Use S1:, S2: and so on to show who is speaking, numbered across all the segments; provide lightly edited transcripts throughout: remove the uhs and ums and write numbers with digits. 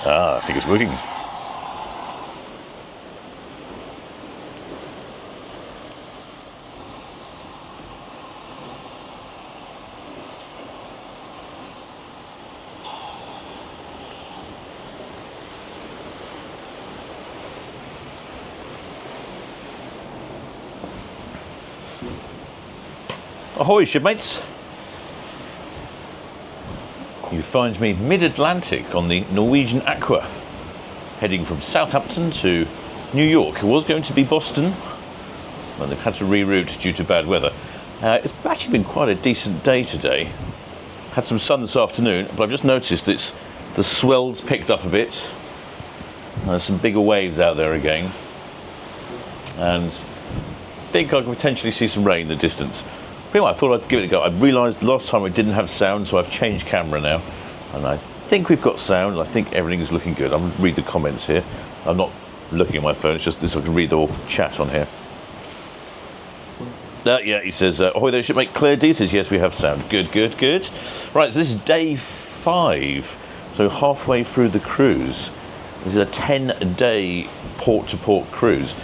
S1: Ah, I think it's working. Ahoy, shipmates! You find me mid-Atlantic on the Norwegian Aqua, heading from Southampton to New York. It was going to be Boston, but they've had to reroute due to bad weather. It's actually been quite a decent day today. Had some sun this afternoon, but I've just noticed the swell's picked up a bit. There's some bigger waves out there again, and I think I can potentially see some rain in the distance. Anyway, I thought I'd give it a go. I realised last time I didn't have sound, so I've changed camera now, and I think we've got sound. I think everything is looking good. I'm going to read the comments here. I'm not looking at my phone, it's just this, I can read the chat on here. Yeah, he says, ahoy there, shipmate. Claire D says, yes, we have sound. Good, good, good. Right, so this is day 5, so halfway through the cruise. This is a 10-day port-to-port cruise.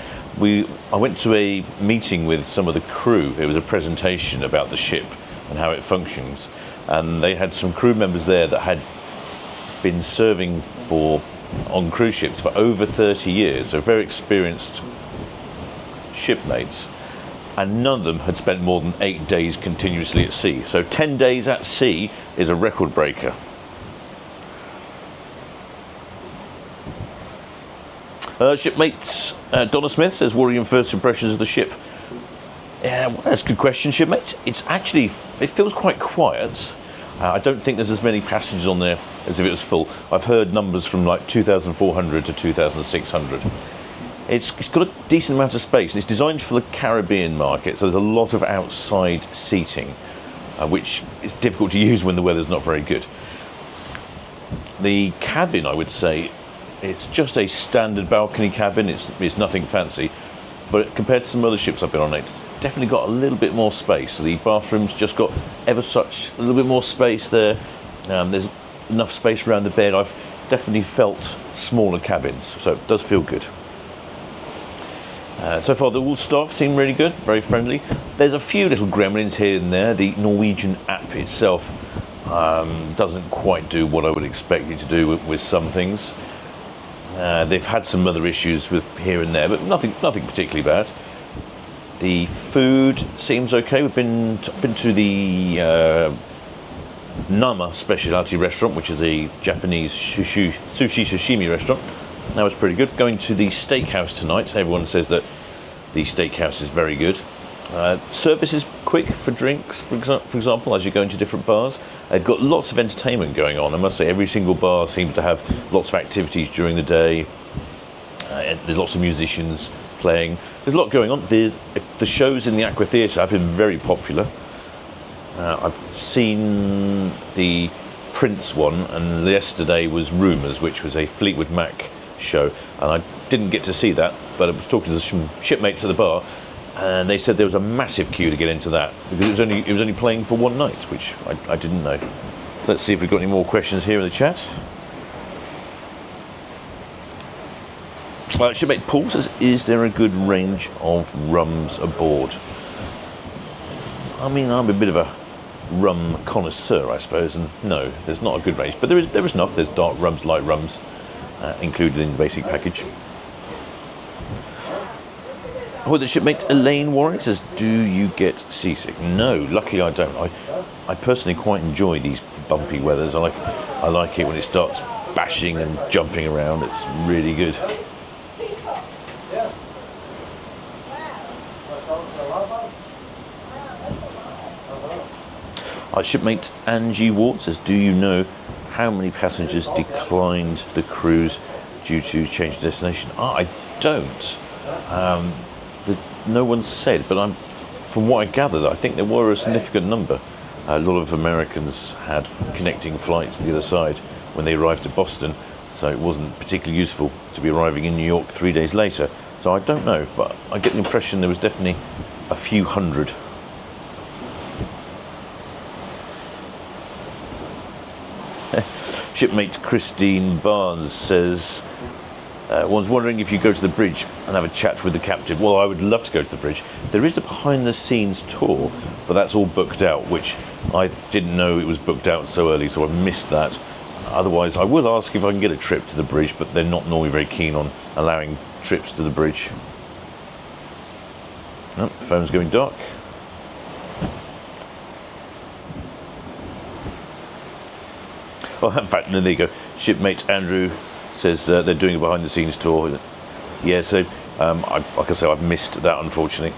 S1: I went to a meeting with some of the crew. It was a presentation about the ship and how it functions, and they had some crew members there that had been serving on cruise ships for over 30 years, so very experienced shipmates, and none of them had spent more than 8 days continuously at sea. So 10 days at sea is a record breaker. Shipmates, Donna Smith says, what are your first impressions of the ship? Yeah, well, that's a good question, shipmates. It feels quite quiet. I don't think there's as many passengers on there as if it was full. I've heard numbers from like 2,400 to 2,600. It's got a decent amount of space, and it's designed for the Caribbean market, so there's a lot of outside seating, which is difficult to use when the weather's not very good. The cabin, I would say, it's just a standard balcony cabin. It's nothing fancy, but compared to some other ships I've been on, it's definitely got a little bit more space. The bathroom's just got a little bit more space there. There's enough space around the bed. I've definitely felt smaller cabins, so it does feel good. So far, all staff seem really good, very friendly. There's a few little gremlins here and there. The Norwegian app itself doesn't quite do what I would expect it to do with some things. They've had some other issues with here and there, but nothing particularly bad. The food seems okay. We've been to the Nama specialty restaurant, which is a Japanese sushi sashimi restaurant. That was pretty good. Going to the steakhouse tonight. Everyone says that the steakhouse is very good. Service is quick for drinks, for example, as you go into different bars. They've got lots of entertainment going on. I must say, every single bar seems to have lots of activities during the day. There's lots of musicians playing. There's a lot going on. The shows in the Aqua Theatre have been very popular. I've seen the Prince one, and yesterday was Rumours, which was a Fleetwood Mac show, and I didn't get to see that, but I was talking to some shipmates at the bar, and they said there was a massive queue to get into that because it was only playing for one night, which I didn't know. Let's see if we've got any more questions here in the chat. Shipmate Paul says, is there a good range of rums aboard? I mean, I'm a bit of a rum connoisseur, I suppose, and no, there's not a good range, but there is enough. There's dark rums, light rums, included in the basic package. Oh, the shipmate Elaine Warren says, do you get seasick? No, luckily I don't. I personally quite enjoy these bumpy weathers. I like it when it starts bashing and jumping around. It's really good. Our shipmate Angie Ward says, do you know how many passengers declined the cruise due to change of destination? I don't. No one said, but from what I gathered, I think there were a significant number. A lot of Americans had connecting flights to the other side when they arrived at Boston, so it wasn't particularly useful to be arriving in New York 3 days later. So I don't know, but I get the impression there was definitely a few hundred. Shipmate Christine Barnes says, one's wondering if you go to the bridge and have a chat with the captain. Well, I would love to go to the bridge. There is a behind-the-scenes tour, but that's all booked out, which I didn't know it was booked out so early, so I've missed that. Otherwise, I will ask if I can get a trip to the bridge, but they're not normally very keen on allowing trips to the bridge. Oh, the phone's going dark. Oh, in fact, there you go. Shipmate Andrew says they're doing a behind-the-scenes tour. Yeah, so like I say, I've missed that, unfortunately.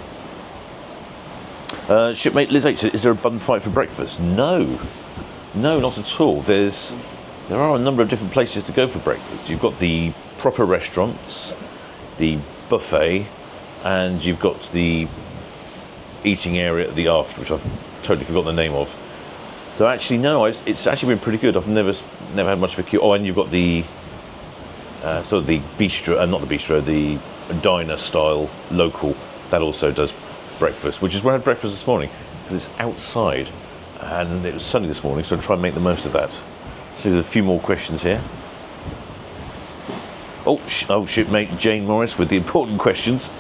S1: Shipmate Liz H says, is there a bun fight for breakfast? No, not at all. There are a number of different places to go for breakfast. You've got the proper restaurants, the buffet, and you've got the eating area at the aft, which I've totally forgotten the name of. So actually, no, it's actually been pretty good. I've never had much of a queue. Oh, and you've got the sort of the bistro, not the bistro, the diner style local that also does breakfast, which is where I had breakfast this morning because it's outside and it was sunny this morning, so I'll try and make the most of that. So there's a few more questions here. Oh, shipmate Jane Morris with the important questions.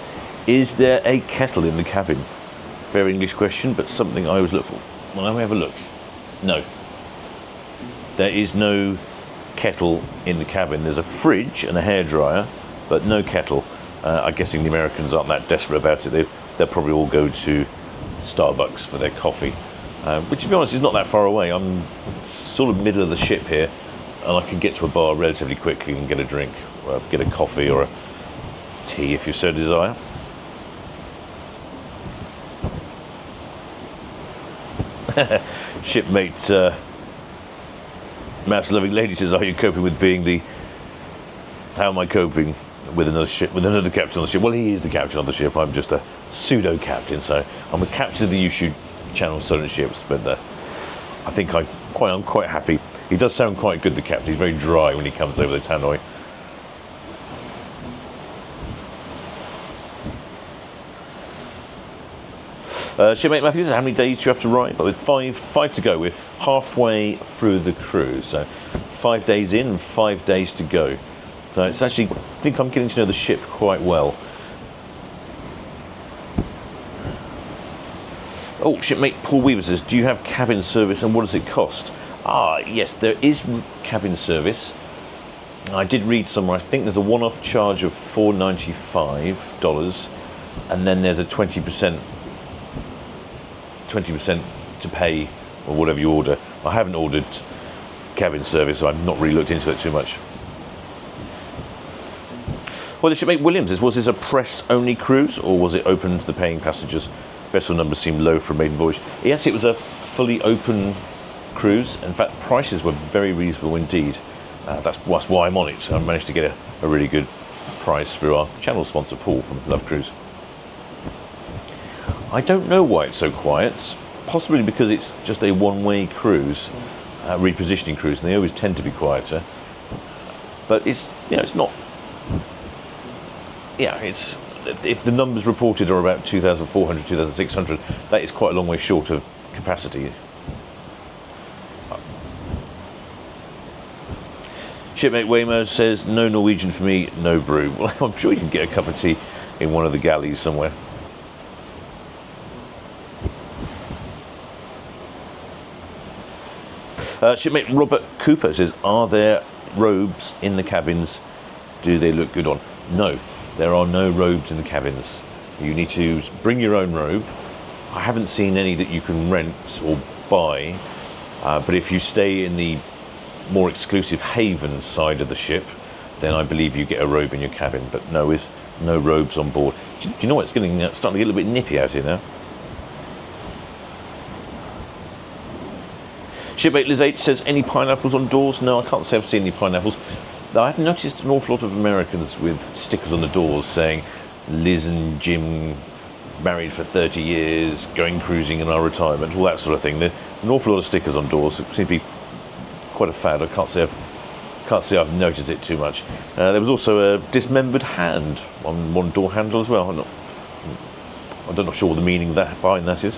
S1: Is there a kettle in the cabin? Very English question, but something I always look for. Well, let me have a look. No. There is no kettle in the cabin. There's a fridge and a hairdryer, but no kettle. I'm guessing the Americans aren't that desperate about it. They'll probably all go to Starbucks for their coffee, which, to be honest, is not that far away. I'm sort of middle of the ship here, and I can get to a bar relatively quickly and get a drink, or get a coffee or a tea if you so desire. Shipmate Mouse Loving Lady says, are you coping with being the... How am I coping with another ship, with another captain on the ship? Well, he is the captain of the ship. I'm just a pseudo-captain, so I'm a captain of the YouTube channel Solent Ships, but I think I'm quite happy. He does sound quite good, the captain. He's very dry when he comes over the Town Quay. Shipmate Matthews, how many days do you have to ride? Well, with five to go. We're halfway through the cruise, so 5 days in and 5 days to go. So it's actually, I think I'm getting to know the ship quite well. Oh, shipmate Paul Weaver says, do you have cabin service and what does it cost? Yes, there is cabin service. I did read somewhere, I think there's a one-off charge of $495, and then there's a 20% to pay, or whatever you order. I haven't ordered cabin service, so I've not really looked into it too much. Well, the shipmate Williams says, was this a press-only cruise, or was it open to the paying passengers? Vessel numbers seem low for a maiden voyage. Yes, it was a fully open cruise. In fact, prices were very reasonable indeed. That's why I'm on it. I managed to get a really good price through our channel sponsor, Paul, from Love Cruise. I don't know why it's so quiet. Possibly because it's just a one-way cruise, repositioning cruise, and they always tend to be quieter. But it's not. Yeah, it's, if the numbers reported are about 2,400, 2,600, that is quite a long way short of capacity. Shipmate Waymo says, no Norwegian for me, no brew. Well, I'm sure you can get a cup of tea in one of the galleys somewhere. Shipmate Robert Cooper says, are there robes in the cabins? Do they look good on? No, there are no robes in the cabins. You need to bring your own robe. I haven't seen any that you can rent or buy, but if you stay in the more exclusive haven side of the ship, then I believe you get a robe in your cabin, but no, with no robes on board. Do you know what? It's starting to get a little bit nippy out here now. Shipmate Liz H says, any pineapples on doors? No, I can't say I've seen any pineapples. I've noticed an awful lot of Americans with stickers on the doors saying, Liz and Jim married for 30 years, going cruising in our retirement, all that sort of thing. There's an awful lot of stickers on doors. It seems to be quite a fad. I can't say I've noticed it too much. There was also a dismembered hand on one door handle as well. I'm not sure what the meaning behind that is.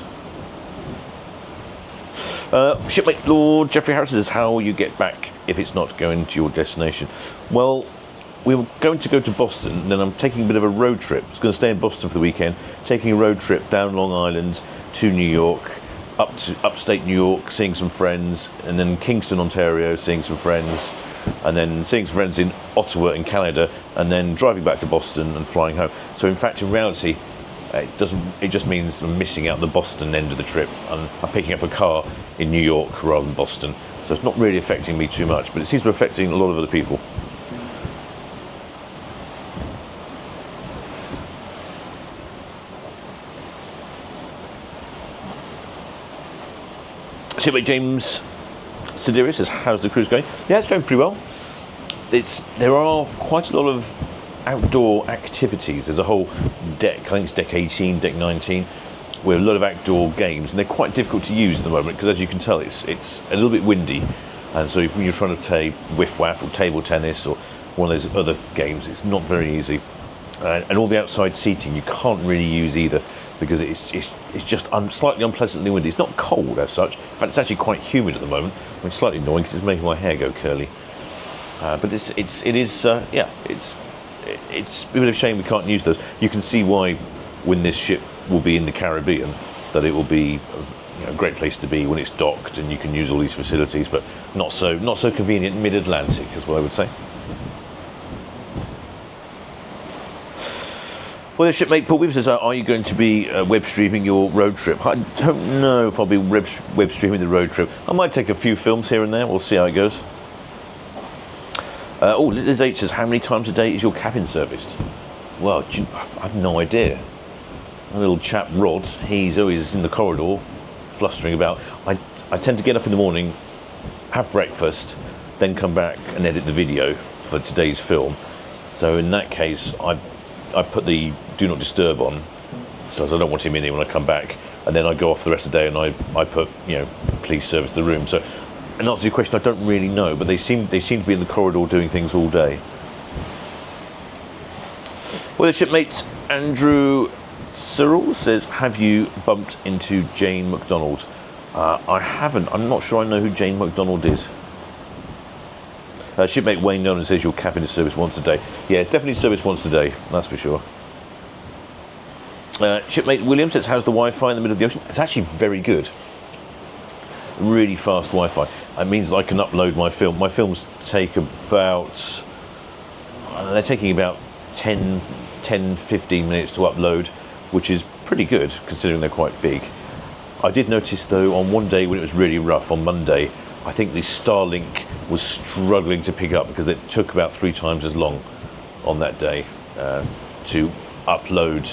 S1: Shipmate Lord Jeffrey Harris says, how will you get back if it's not going to your destination? Well, we were going to go to Boston, and then I'm taking a bit of a road trip. I was going to stay in Boston for the weekend, taking a road trip down Long Island to New York, up to upstate New York, seeing some friends, and then Kingston, Ontario, seeing some friends, and then seeing some friends in Ottawa in Canada, and then driving back to Boston and flying home. So in fact, in reality, it just means I'm missing out the Boston end of the trip. I'm picking up a car in New York rather than Boston. So it's not really affecting me too much, but it seems to be affecting a lot of other people. Shipmate James Sideris says, how's the cruise going? Yeah, it's going pretty well. There are quite a lot of outdoor activities. There's a whole deck, I think it's deck 18, deck 19, with a lot of outdoor games, and they're quite difficult to use at the moment because, as you can tell, it's a little bit windy, and so if you're trying to play whiff-waff or table tennis or one of those other games, it's not very easy. And all the outside seating you can't really use either because it's just slightly unpleasantly windy. It's not cold as such. In fact, it's actually quite humid at the moment. I mean, slightly annoying because it's making my hair go curly. But it's a bit of a shame we can't use those. You can see why, when this ship will be in the Caribbean, that it will be a great place to be when it's docked and you can use all these facilities, but not so convenient mid-Atlantic, is what I would say. Well, the shipmate Paul Weaver says, are you going to be web streaming your road trip? I don't know if I'll be web streaming the road trip. I might take a few films here and there. We'll see how it goes. Liz H says, how many times a day is your cabin serviced? Well, I have no idea. My little chap Rod, he's always in the corridor, flustering about. I tend to get up in the morning, have breakfast, then come back and edit the video for today's film. So in that case, I put the do not disturb on, so I don't want him in here when I come back, and then I go off the rest of the day and I put, please service the room. So, in answer to your question, I don't really know, but they seem to be in the corridor doing things all day. Well, the shipmate Andrew Cyril says, have you bumped into Jane McDonald? I haven't. I'm not sure I know who Jane McDonald is. Shipmate Wayne Nolan says your cabin is serviced once a day. Yeah, it's definitely serviced once a day, that's for sure. Shipmate William says, how's the Wi-Fi in the middle of the ocean? It's actually very good. Really fast Wi-Fi. It means that I can upload my film. My films take about, they're taking about 10, 15 minutes to upload, which is pretty good considering they're quite big. I did notice though, on one day when it was really rough, on Monday, I think the Starlink was struggling to pick up because it took about 3 times as long on that day to upload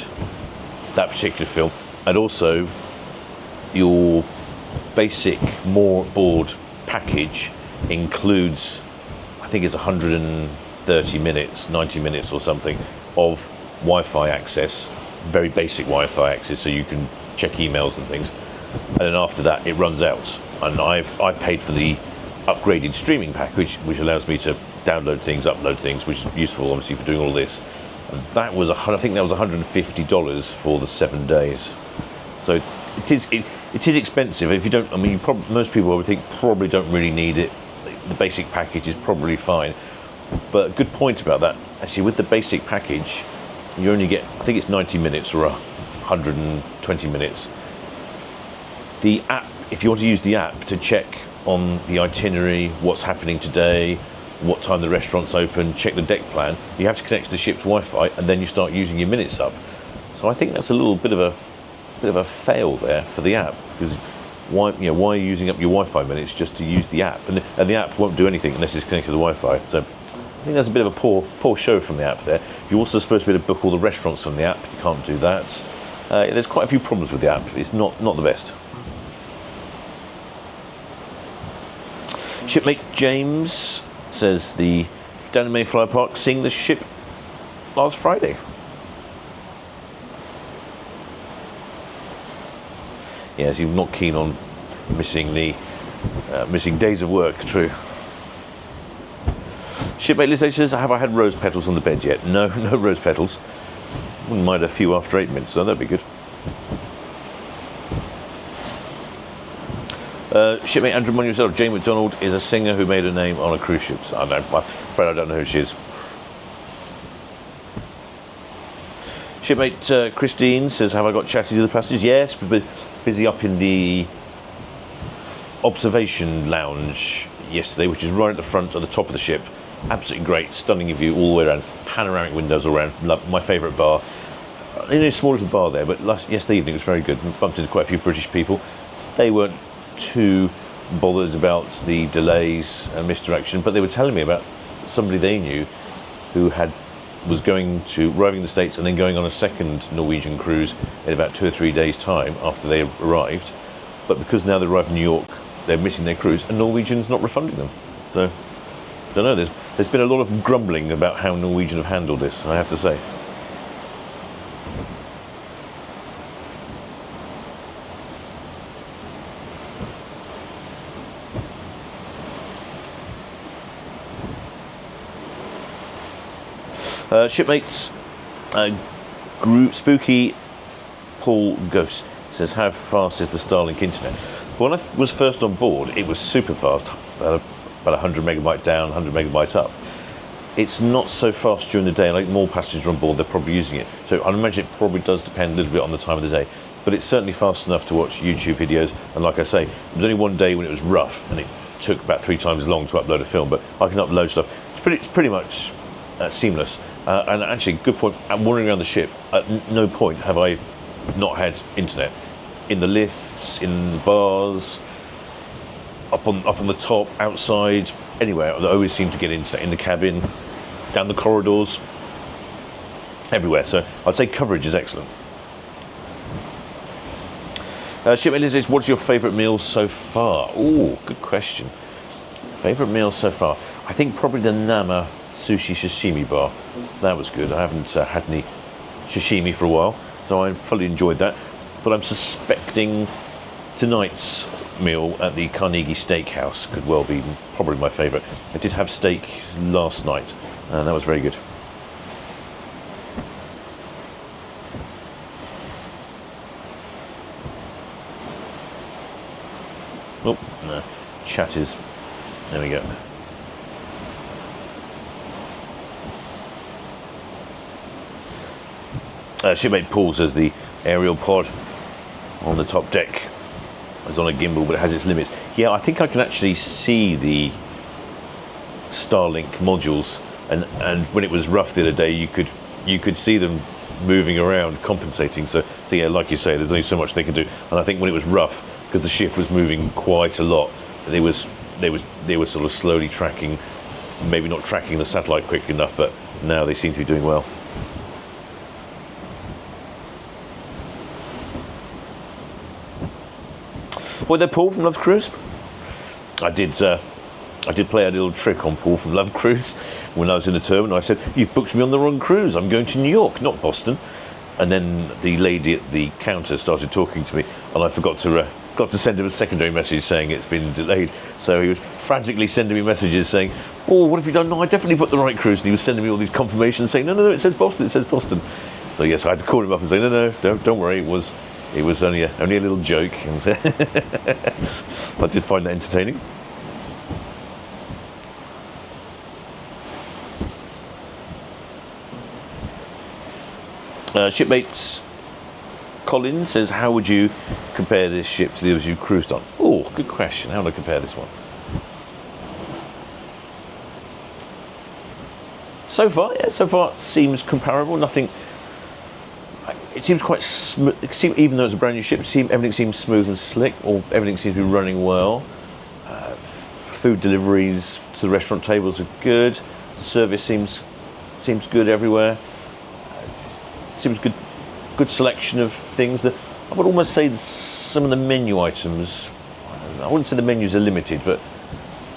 S1: that particular film. And also, your basic board package includes, I think it's 130 minutes, 90 minutes or something of Wi-Fi access, very basic Wi-Fi access, so you can check emails and things. And then after that, it runs out. And I've paid for the upgraded streaming package, which allows me to download things, upload things, which is useful, obviously, for doing all this. And that was, I think that was $150 for the 7 days. So it is expensive. If you don't, I mean, most people I would think probably don't really need it. The basic package is probably fine. But a good point about that, actually, with the basic package, you only get, I think it's 90 minutes or 120 minutes. The app, if you want to use the app to check on the itinerary, what's happening today, what time the restaurant's open, check the deck plan, you have to connect to the ship's Wi-Fi, and then you start using your minutes up. So I think that's a little bit of a fail there for the app, because why are you using up your Wi-Fi minutes just to use the app? And the app won't do anything unless it's connected to the Wi-Fi. So I think that's a bit of a poor show from the app there. You're also supposed to be able to book all the restaurants from the app. You can't do that. There's quite a few problems with the app. It's not the best. Shipmate James says, down in Mayflower Park, seeing the ship last Friday. Yes, you're not keen on missing days of work, true. Shipmate Liz says, have I had rose petals on the bed yet? No rose petals. Wouldn't mind a few after 8 minutes, so that'd be good. Shipmate Andrew Money himself, Jane McDonald is a singer who made a name on a cruise ship. So I'm afraid I don't know who she is. Shipmate Christine says, have I got chatty to the passengers? Yes, busy up in the observation lounge yesterday, which is right at the front at the top of the ship. Absolutely great, stunning view all the way around, panoramic windows all around. My favourite bar. In a small little bar there, but yesterday evening it was very good. We bumped into quite a few British people. They weren't too bothered about the delays and misdirection, but they were telling me about somebody they knew who was arriving in the States and then going on a second Norwegian cruise in about 2 or 3 days' time after they arrived. But because now they arrived in New York, they're missing their cruise, and Norwegian's not refunding them. So, don't know. There's been a lot of grumbling about how Norwegian have handled this, I have to say. Shipmates Spooky Paul Ghost says, how fast is the Starlink internet? When I was first on board, it was super fast, about 100 megabyte down, 100 megabyte up. It's not so fast during the day, and like more passengers on board, they're probably using it. So I imagine it probably does depend a little bit on the time of the day, but it's certainly fast enough to watch YouTube videos. And like I say, there was only one day when it was rough, and it took about 3 times as long to upload a film, but I can upload stuff. It's pretty much seamless. And actually, good point, I'm wandering around the ship, at no point have I not had internet. In the lifts, in the bars, up on the top, outside, anywhere, I always seem to get internet. In the cabin, down the corridors, everywhere. So I'd say coverage is excellent. Shipmate Liz says, what's your favourite meal so far? Oh, good question. Favourite meal so far? I think probably the Nama sushi sashimi bar. That was good. I haven't had any sashimi for a while, so I fully enjoyed that. But I'm suspecting tonight's meal at the Carnegie Steakhouse could well be probably my favourite. I did have steak last night, and that was very good. Oh, no. Chat is... There we go. Shipmate Paul says the aerial pod on the top deck is on a gimbal, but it has its limits. Yeah, I think I can actually see the Starlink modules, and when it was rough the other day, you could see them moving around, compensating. So yeah, like you say, there's only so much they can do. And I think when it was rough, because the ship was moving quite a lot, they were sort of slowly tracking, maybe not tracking the satellite quickly enough, but now they seem to be doing well. Well, they're Paul from Love Cruise. I did play a little trick on Paul from Love Cruise when I was in the terminal. I said, "You've booked me on the wrong cruise. I'm going to New York, not Boston." And then the lady at the counter started talking to me, and I forgot to send him a secondary message saying it's been delayed. So he was frantically sending me messages saying, "Oh, what have you done?" "No, I definitely booked the right cruise." And he was sending me all these confirmations saying, "No, it says Boston. It says Boston." So yes, I had to call him up and say, "No, don't worry. It was only a little joke." And I did find that entertaining. Shipmates Collins says, how would you compare this ship to the others you cruised on? Oh, good question. How would I compare this one? So far it seems comparable. Nothing. It seems quite smooth. Even though it's a brand new ship, everything seems smooth and slick, or everything seems to be running well. Food deliveries to the restaurant tables are good. Service seems good everywhere. Seems good selection of things. That I would almost say some of the menu items, I wouldn't say the menus are limited, but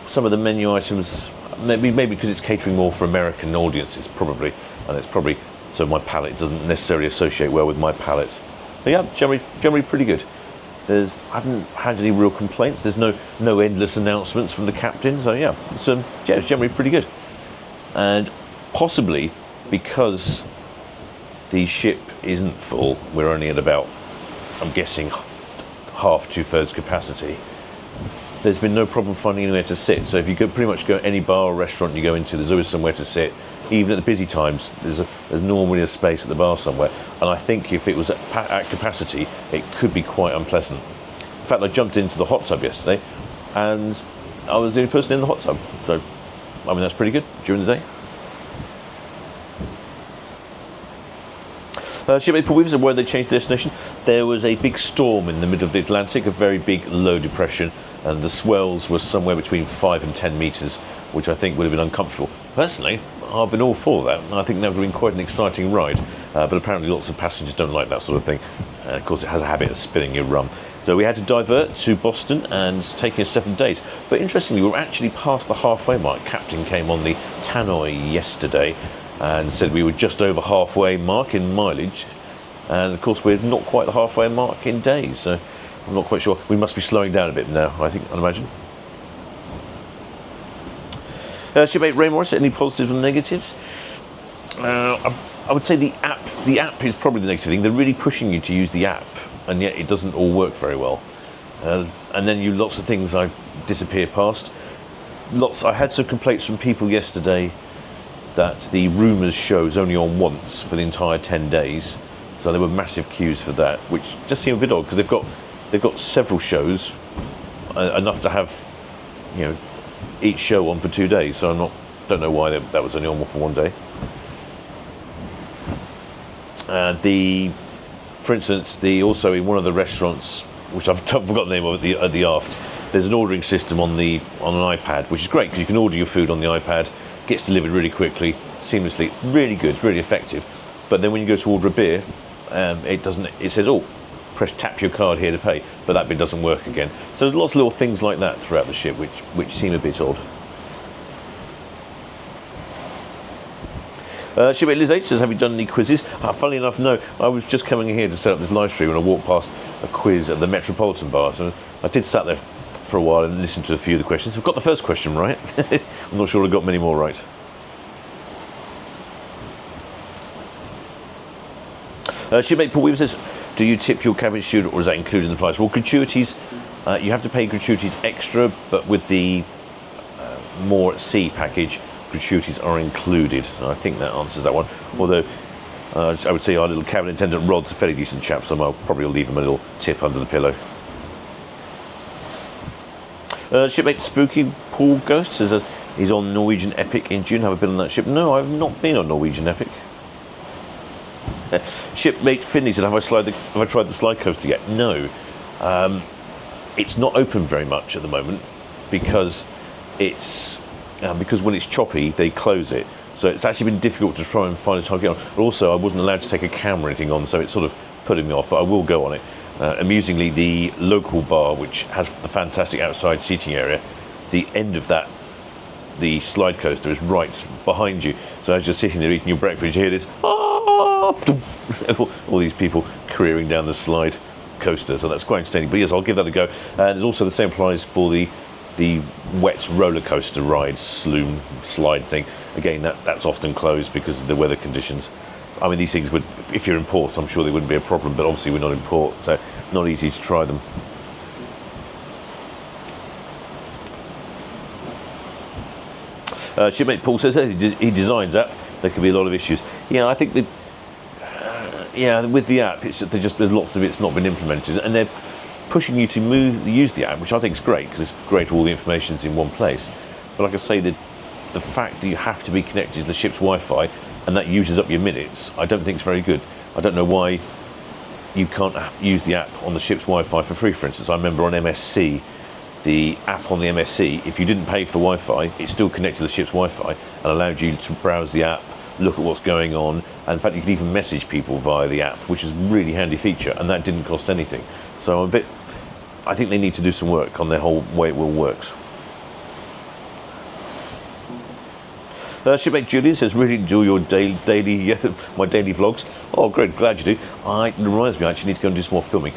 S1: some of the menu items, maybe because it's catering more for American audiences, probably, and it's probably so my palate doesn't necessarily associate well with my palate. But yeah, generally pretty good. I haven't had any real complaints. There's no endless announcements from the captain, so yeah, it's generally pretty good. And possibly because the ship isn't full, we're only at about, I'm guessing, half, 2/3 capacity. there's been no problem finding anywhere to sit. So if you pretty much go any bar or restaurant you go into, there's always somewhere to sit. Even at the busy times, there's normally a space at the bar somewhere. And I think if it was at capacity, it could be quite unpleasant. In fact, I jumped into the hot tub yesterday, and I was the only person in the hot tub. So, I mean, that's pretty good during the day. Shipmate Paul Weaver said, where they changed the destination, there was a big storm in the middle of the Atlantic, a very big low depression, and the swells were somewhere between 5 and 10 metres, which I think would have been uncomfortable. Personally, I've been all for that. I think that would have been quite an exciting ride, but apparently lots of passengers don't like that sort of thing. Of course, it has a habit of spinning your rum. So we had to divert to Boston, and it's taking us 7 days. But interestingly, we were actually past the halfway mark. Captain came on the Town Quay yesterday and said we were just over halfway mark in mileage, and of course we're not quite the halfway mark in days, so I'm not quite sure. We must be slowing down a bit now, I'd imagine. Shipmate Ray Morris, any positives and negatives? I would say the app is probably the negative thing. They're really pushing you to use the app, and yet it doesn't all work very well. And then lots of things I disappear past. I had some complaints from people yesterday that the rumours show is only on once for the entire 10 days. So there were massive queues for that, which just seemed a bit odd, because they've got several shows, enough to have, each show on for 2 days. So don't know why that was only on for 1 day. For instance, also in one of the restaurants, which I've forgotten the name of at the aft, there's an ordering system on an iPad, which is great because you can order your food on the iPad. Gets delivered really quickly, seamlessly, really good, really effective. But then when you go to order a beer, it says, oh, tap your card here to pay, but that bit doesn't work again. So there's lots of little things like that throughout the ship which seem a bit odd. Shipmate Liz H says, have you done any quizzes? Funnily enough, no. I was just coming here to set up this live stream and I walked past a quiz at the Metropolitan Bar, so I did sat there for a while and listened to a few of the questions. I've got the first question right. I'm not sure I got many more right. Shipmate Paul Weaver says, do you tip your cabin steward, or is that included in the price? Well, gratuities, you have to pay gratuities extra, but with the more at sea package, gratuities are included. I think that answers that one. Although I would say our little cabin attendant Rod's a fairly decent chap, so I'll probably leave him a little tip under the pillow. Shipmate Spooky Paul Ghost says he's on Norwegian Epic in June. Have I been on that ship? No, I've not been on Norwegian Epic. Shipmate Finley said, have I tried the slide coaster yet? No. It's not open very much at the moment because when it's choppy, they close it. So it's actually been difficult to try and find a time to get on. But also, I wasn't allowed to take a camera or anything on, so it's sort of putting me off, but I will go on it. Amusingly, the local bar, which has the fantastic outside seating area, the end of that, the slide coaster, is right behind you. So as you're sitting there eating your breakfast, you hear this, all these careering careering down the slide coaster. So that's quite entertaining. But yes, I'll give that a go. And also the same applies for the wet roller coaster ride, slume slide thing. Again, that's often closed because of the weather conditions. I mean, these things would, if you're in port, I'm sure they wouldn't be a problem, but obviously we're not in port, so not easy to try them. Shipmate Paul says that he designs that. There could be a lot of issues. Yeah, I think with the app, there's lots of it's not been implemented, and they're pushing you to use the app, which I think is great because it's great. All the information's in one place. But like I say, the fact that you have to be connected to the ship's Wi-Fi and that uses up your minutes, I don't think it's very good. I don't know why you can't use the app on the ship's Wi-Fi for free. For instance, I remember on MSC, the app on the MSC, if you didn't pay for Wi-Fi, it still connected to the ship's Wi-Fi and allowed you to browse the app, look at what's going on, and in fact you could even message people via the app, which is a really handy feature, and that didn't cost anything. So I think they need to do some work on their whole way it all works. Shipmate Julian says, really enjoy your my daily vlogs. Oh, great, glad you do. It reminds me, I actually need to go and do some more filming.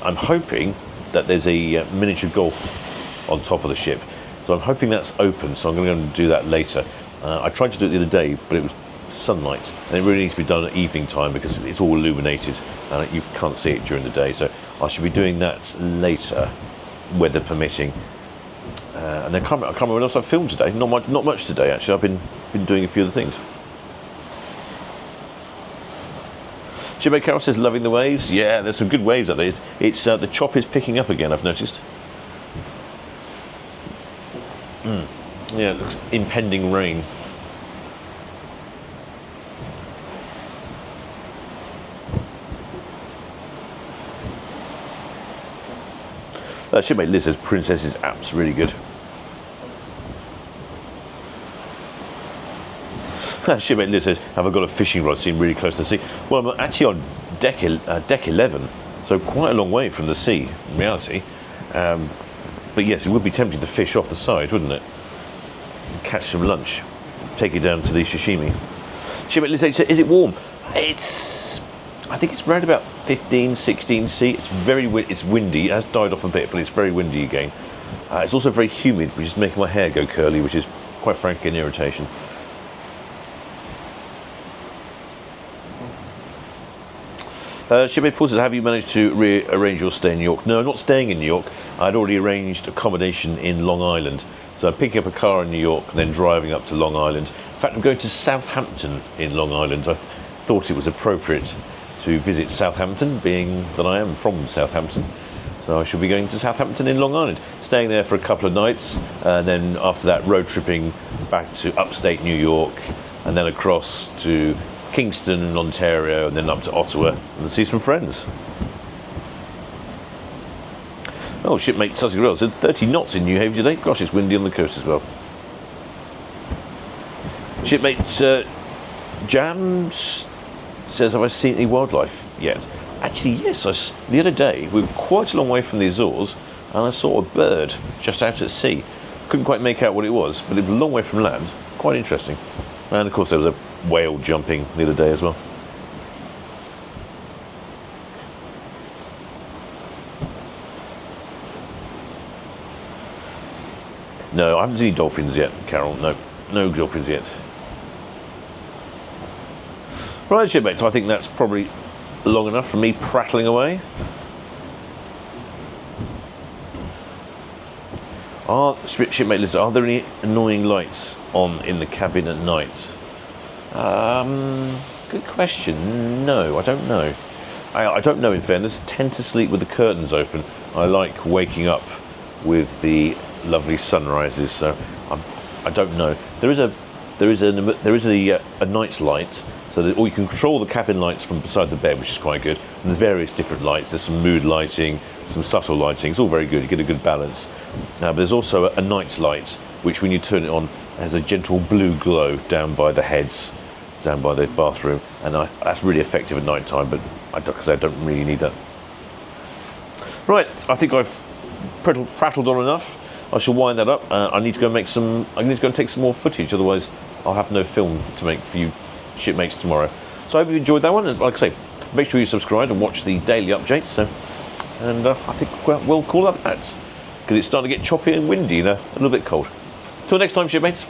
S1: I'm hoping that there's a miniature golf on top of the ship, so I'm hoping that's open, so I'm going to go and do that later. I tried to do it the other day, but it was sunlight, and it really needs to be done at evening time because it's all illuminated and you can't see it during the day, so I should be doing that later, weather permitting. And then I can't remember what else I've filmed today. Not much today actually. I've been doing a few other things. Shipmate Carol says, loving the waves. Yeah, there's some good waves out there. It's the chop is picking up again, I've noticed. Yeah, it looks impending rain. Shipmate Liz says, Princess's app's really good. Shipmate Liz says, have I got a fishing rod seen really close to the sea? Well, I'm actually on deck 11, so quite a long way from the sea, in reality. But yes, it would be tempting to fish off the side, wouldn't it? Catch some lunch, take it down to the sashimi. Shipmate Liz says, is it warm? I think it's around about 15, 16 C. It's windy. It has died off a bit, but it's very windy again. It's also very humid, which is making my hair go curly, which is quite frankly an irritation. Shipmate Paul says, have you managed to rearrange your stay in New York? No, I'm not staying in New York. I'd already arranged accommodation in Long Island. So I'm picking up a car in New York and then driving up to Long Island. In fact, I'm going to Southampton in Long Island. I thought it was appropriate to visit Southampton, being that I am from Southampton. So I shall be going to Southampton in Long Island, staying there for a couple of nights, and then after that road tripping back to upstate New York, and then across to Kingston, Ontario, and then up to Ottawa, and see some friends. Oh, Shipmate Sussy Grill said 30 knots in New Haven today. Gosh, it's windy on the coast as well. Shipmate Jams says, have I seen any wildlife yet? Actually, yes. The other day, we were quite a long way from the Azores, and I saw a bird just out at sea. Couldn't quite make out what it was, but it was a long way from land. Quite interesting. And of course, there was a whale jumping the other day as well. No, I haven't seen any dolphins yet, Carol. No dolphins yet. Right, shipmates, I think that's probably long enough for me prattling away. Shipmate Liz, are there any annoying lights on in the cabin at night? Good question. No, I don't know. I don't know, in fairness. Tend to sleep with the curtains open. I like waking up with the lovely sunrises, so I don't know. There is a night's light, so that, or you can control the cabin lights from beside the bed, which is quite good. And there's various different lights. There's some mood lighting, some subtle lighting. It's all very good. You get a good balance. But there's also a night's light, which when you turn it on, has a gentle blue glow down by the heads, down by the bathroom, and that's really effective at night time. But I don't really need that. Right, I think I've prattled on enough. I shall wind that up. I need to go make some. I need to go and take some more footage. Otherwise, I'll have no film to make for you shipmates tomorrow. So I hope you enjoyed that one. And like I say, make sure you subscribe and watch the daily updates. So, and I think we'll call that because it's starting to get choppy and windy and a little bit cold. Till next time, shipmates.